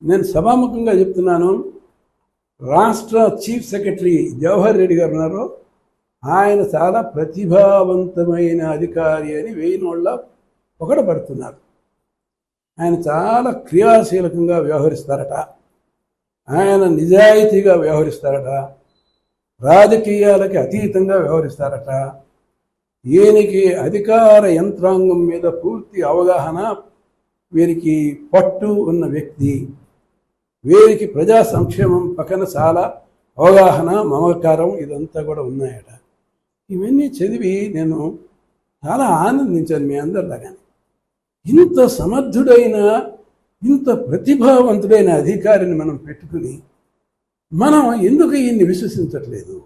నేను సభాముఖంగా చెప్తున్నాను, రాష్ట్ర చీఫ్ సెక్రటరీ జవహర్ రెడ్డి గారు ఉన్నారు, ఆయన చాలా ప్రతిభావంతమైన అధికారి అని వేయినోళ్ళ పొగడబడుతున్నారు. ఆయన చాలా క్రియాశీలకంగా వ్యవహరిస్తారట, ఆయన నిజాయితీగా వ్యవహరిస్తారట, రాజకీయాలకి అతీతంగా వ్యవహరిస్తారట. ఈయనకి అధికార యంత్రాంగం మీద పూర్తి అవగాహన, వీరికి పట్టు ఉన్న వ్యక్తి, వీరికి ప్రజా సంక్షేమం పక్కన చాలా అవగాహన, మమకారం ఇదంతా కూడా ఉన్నాయట. ఇవన్నీ చదివి నేను చాలా ఆనందించాను మీ అందరిలాగానే. ఇంత సమర్థుడైన, ఇంత ప్రతిభావంతుడైన అధికారిని మనం పెట్టుకుని మనం ఎందుకు ఈయన్ని విశ్వసించట్లేదు,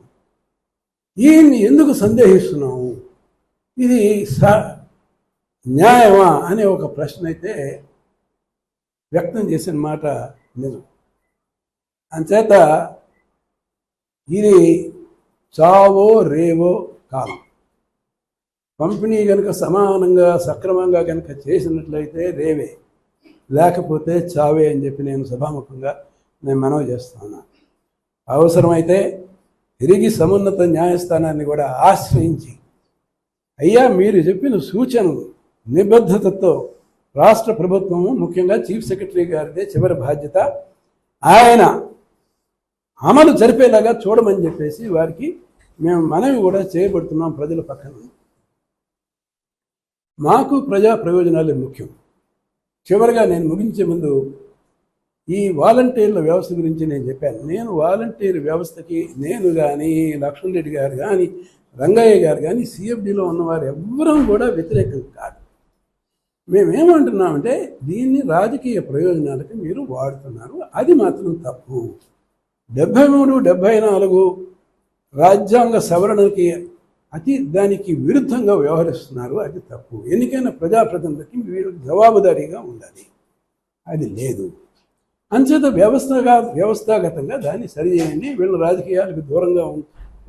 ఈయన్ని ఎందుకు సందేహిస్తున్నాము, ఇది న్యాయమా అనే ఒక ప్రశ్న అయితే వ్యక్తం చేసిన మాట నిజం. అంచేత ఇది చావో రేవో కాలం. పంపిణీ కనుక సమానంగా సక్రమంగా కనుక చేసినట్లయితే రేవే, లేకపోతే చావే అని చెప్పి నేను సభాముఖంగా మనవి చేస్తున్నాను. అవసరమైతే తిరిగి సమున్నత న్యాయస్థానాన్ని కూడా ఆశ్రయించి, అయ్యా మీరు చెప్పిన సూచనలు నిబద్ధతతో రాష్ట్ర ప్రభుత్వము, ముఖ్యంగా చీఫ్ సెక్రటరీ గారిదే చివరి బాధ్యత, ఆయన అమలు జరిపేలాగా చూడమని చెప్పేసి వారికి మేము మనవి కూడా చేయబడుతున్నాం. ప్రజల పక్కన మాకు ప్రజా ప్రయోజనాలే ముఖ్యం. చివరిగా నేను ముగించే ముందు ఈ వాలంటీర్ల వ్యవస్థ గురించి నేను చెప్పాను. నేను వాలంటీర్ వ్యవస్థకి నేను కానీ, లక్ష్మణ్ రెడ్డి గారు కానీ, రంగయ్య గారు కానీ, సిఎఫ్డిలో ఉన్నవారు ఎవ్వరూ కూడా వ్యతిరేకం కాదు. మేమేమంటున్నామంటే దీన్ని రాజకీయ ప్రయోజనాలకి మీరు వాడుతున్నారు, అది మాత్రం తప్పు. 73, 74 రాజ్యాంగ సవరణకి దానికి విరుద్ధంగా వ్యవహరిస్తున్నారు, అది తప్పు. ఎన్నికైన ప్రజాప్రతినిధులకి వీరు జవాబుదారీగా ఉండాలి, అది లేదు. అంచేత వ్యవస్థాగతంగా దాన్ని సరిచేయండి, వీళ్ళ రాజకీయాలకు దూరంగా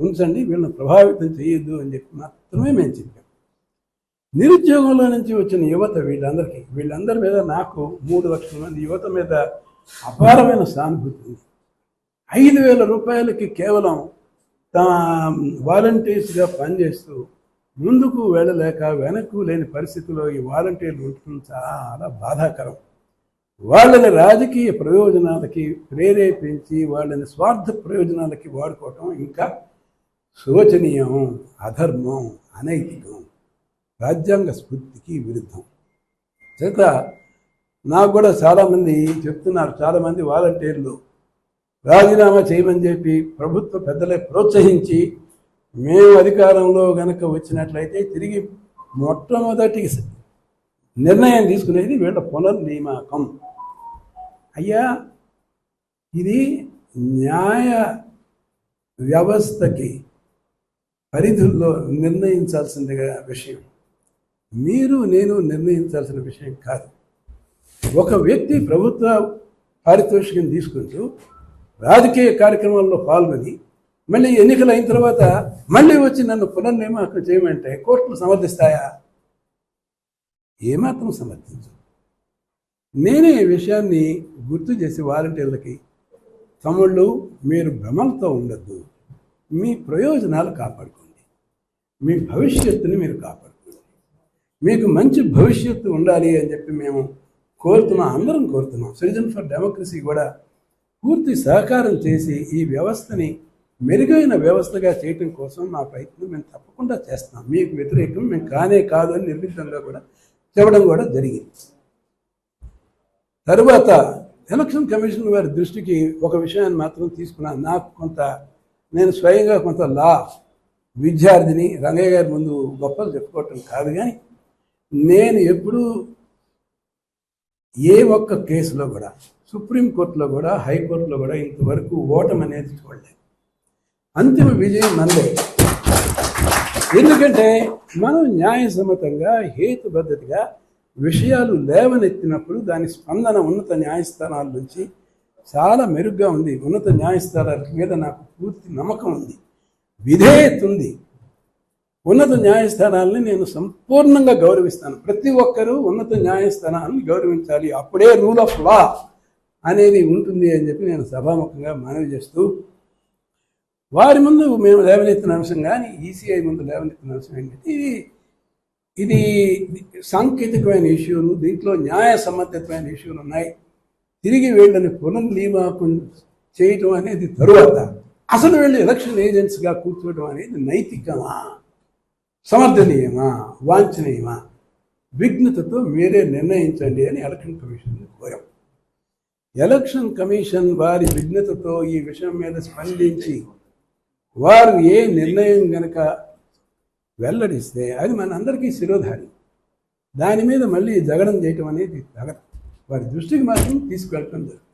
ఉంచండి, వీళ్ళని ప్రభావితం చేయొద్దు అని చెప్పి మాత్రమే మేము చెప్పాం. నిరుద్యోగంలో నుంచి వచ్చిన యువత వీళ్ళందరి మీద నాకు 3 లక్షల మంది యువత మీద అపారమైన సానుభూతి ఉంది. 5,000 రూపాయలకి కేవలం వాలంటీర్స్గా పనిచేస్తూ ముందుకు వెళ్ళలేక వెనక్కు లేని పరిస్థితుల్లో ఈ వాలంటీర్లు ఉండటం చాలా బాధాకరం. వాళ్ళని రాజకీయ ప్రయోజనాలకి ప్రేరేపించి వాళ్ళని స్వార్థ ప్రయోజనాలకి వాడుకోవటం ఇంకా శోచనీయం, అధర్మం, అనైతికం, రాజ్యాంగ స్ఫూర్తికి విరుద్ధం. చేత నాకు కూడా చాలామంది చెప్తున్నారు, చాలామంది వాలంటీర్లు రాజీనామా చేయమని చెప్పి ప్రభుత్వ పెద్దలే ప్రోత్సహించి, మేము అధికారంలో గనక వచ్చినట్లయితే తిరిగి మొట్టమొదటి నిర్ణయం తీసుకునేది వీళ్ళ పునర్నియామకం. అయ్యా, ఇది న్యాయ వ్యవస్థకి పరిధుల్లో నిర్ణయించాల్సిన విషయం, మీరు నేను నిర్ణయించాల్సిన విషయం కాదు. ఒక వ్యక్తి ప్రభుత్వ పారితోషికం తీసుకుంటూ రాజకీయ కార్యక్రమాల్లో పాల్గొని మళ్ళీ ఎన్నికలు అయిన తర్వాత మళ్ళీ వచ్చి నన్ను పునర్నియామకం చేయమంటే కోర్టులు సమర్థిస్తాయా? ఏమాత్రం సమర్థించు. నేనే ఈ విషయాన్ని గుర్తు చేసి వాలంటీర్లకి, తమ్ముళ్ళు మీరు భ్రమలతో ఉండద్దు, మీ ప్రయోజనాలు కాపాడుకోండి, మీ భవిష్యత్తుని మీరు కాపాడుకోండి, మీకు మంచి భవిష్యత్తు ఉండాలి అని చెప్పి మేము కోరుతున్నాం, అందరం కోరుతున్నాం. సిటిజన్ ఫర్ డెమోక్రసీ కూడా పూర్తి సహకారం చేసి ఈ వ్యవస్థని మెరుగైన వ్యవస్థగా చేయటం కోసం మా ప్రయత్నం మేము తప్పకుండా చేస్తాం. మీకు వ్యతిరేకం మేము కానే కాదు అని నిర్విఘ్నంగా కూడా చెప్పడం కూడా జరిగింది. తరువాత ఎలక్షన్ కమిషన్ వారి దృష్టికి ఒక విషయాన్ని మాత్రం తీసుకున్నాను. నాకు నేను స్వయంగా కొంత లా విద్యార్థిని, రంగయ్య గారి ముందు గొప్పలు చెప్పుకోవటం కాదు, కానీ నేను ఎప్పుడూ ఏ ఒక్క కేసులో కూడా, సుప్రీంకోర్టులో కూడా, హైకోర్టులో కూడా ఇంతవరకు ఓటమి అనేది చూడలేదు. అంతిమ విజయం మనదే. ఎందుకంటే మనం న్యాయసమ్మతంగా, హేతుబద్ధతగా విషయాలు లేవనెత్తినప్పుడు దాని స్పందన ఉన్నత న్యాయస్థానాల నుంచి చాలా మెరుగ్గా ఉంది. ఉన్నత న్యాయస్థానాల మీద నాకు పూర్తి నమ్మకం ఉంది, విధేయత ఉంది. ఉన్నత న్యాయస్థానాలని నేను సంపూర్ణంగా గౌరవిస్తాను. ప్రతి ఒక్కరూ ఉన్నత న్యాయస్థానాలను గౌరవించాలి, అప్పుడే రూల్ ఆఫ్ లా అనేది ఉంటుంది అని చెప్పి నేను సభాముఖంగా మనవి చేస్తూ, వారి ముందు మేము లేవనెత్తిన అంశం కానీ ఈసీఐ ముందు లేవనెత్తిన అంశం ఏంటంటే ఇది సాంకేతికమైన ఇష్యూలు, దీంట్లో న్యాయసమ్మతమైన ఇష్యూలు ఉన్నాయి. తిరిగి వీళ్ళని పునర్నియామకం చేయటం అనేది తరువాత అసలు వీళ్ళు ఎలక్షన్ ఏజెంట్స్గా కూర్చోవడం అనేది నైతికమా, సమర్థనీయమా, వాంఛనీయమా, విఘ్నతతో మీరే నిర్ణయించండి అని ఎలక్షన్ కమిషన్ కోరాం. ఎలక్షన్ కమిషన్ వారి విఘ్నతతో ఈ విషయం మీద స్పందించి వారు ఏ నిర్ణయం గనక వెల్లడిస్తే అది మనందరికీ శిరోధారి. దాని మీద మళ్ళీ జగడం చేయటం అనేది తగదు. వారి దృష్టికి మాత్రం తీసుకువెళ్ళటం జరుగుతుంది.